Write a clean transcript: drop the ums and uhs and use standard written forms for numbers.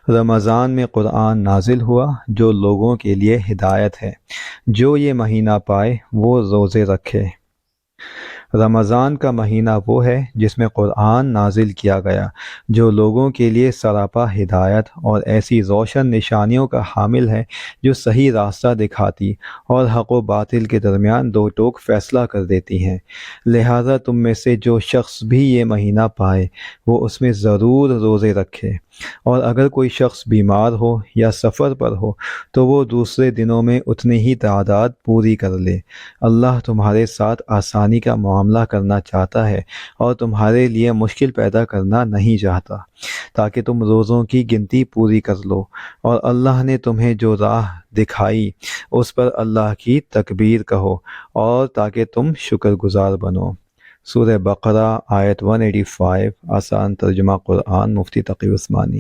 رمضان میں قرآن نازل ہوا جو لوگوں کے لیے ہدایت ہے۔ جو یہ مہینہ پائے وہ روزے رکھے۔ رمضان کا مہینہ وہ ہے جس میں قرآن نازل کیا گیا جو لوگوں کے لیے سراپا ہدایت اور ایسی روشن نشانیوں کا حامل ہے جو صحیح راستہ دکھاتی اور حق و باطل کے درمیان دو ٹوک فیصلہ کر دیتی ہیں۔ لہٰذا تم میں سے جو شخص بھی یہ مہینہ پائے وہ اس میں ضرور روزے رکھے، اور اگر کوئی شخص بیمار ہو یا سفر پر ہو تو وہ دوسرے دنوں میں اتنی ہی تعداد پوری کر لے۔ اللہ تمہارے ساتھ آسانی کا معاملہ کرنا چاہتا ہے اور تمہارے لیے مشکل پیدا کرنا نہیں چاہتا، تاکہ تم روزوں کی گنتی پوری کر لو، اور اللہ نے تمہیں جو راہ دکھائی اس پر اللہ کی تکبیر کہو، اور تاکہ تم شکر گزار بنو۔ سورہ بقرہ آیت 185، آسان ترجمہ قرآن، مفتی تقی عثمانی۔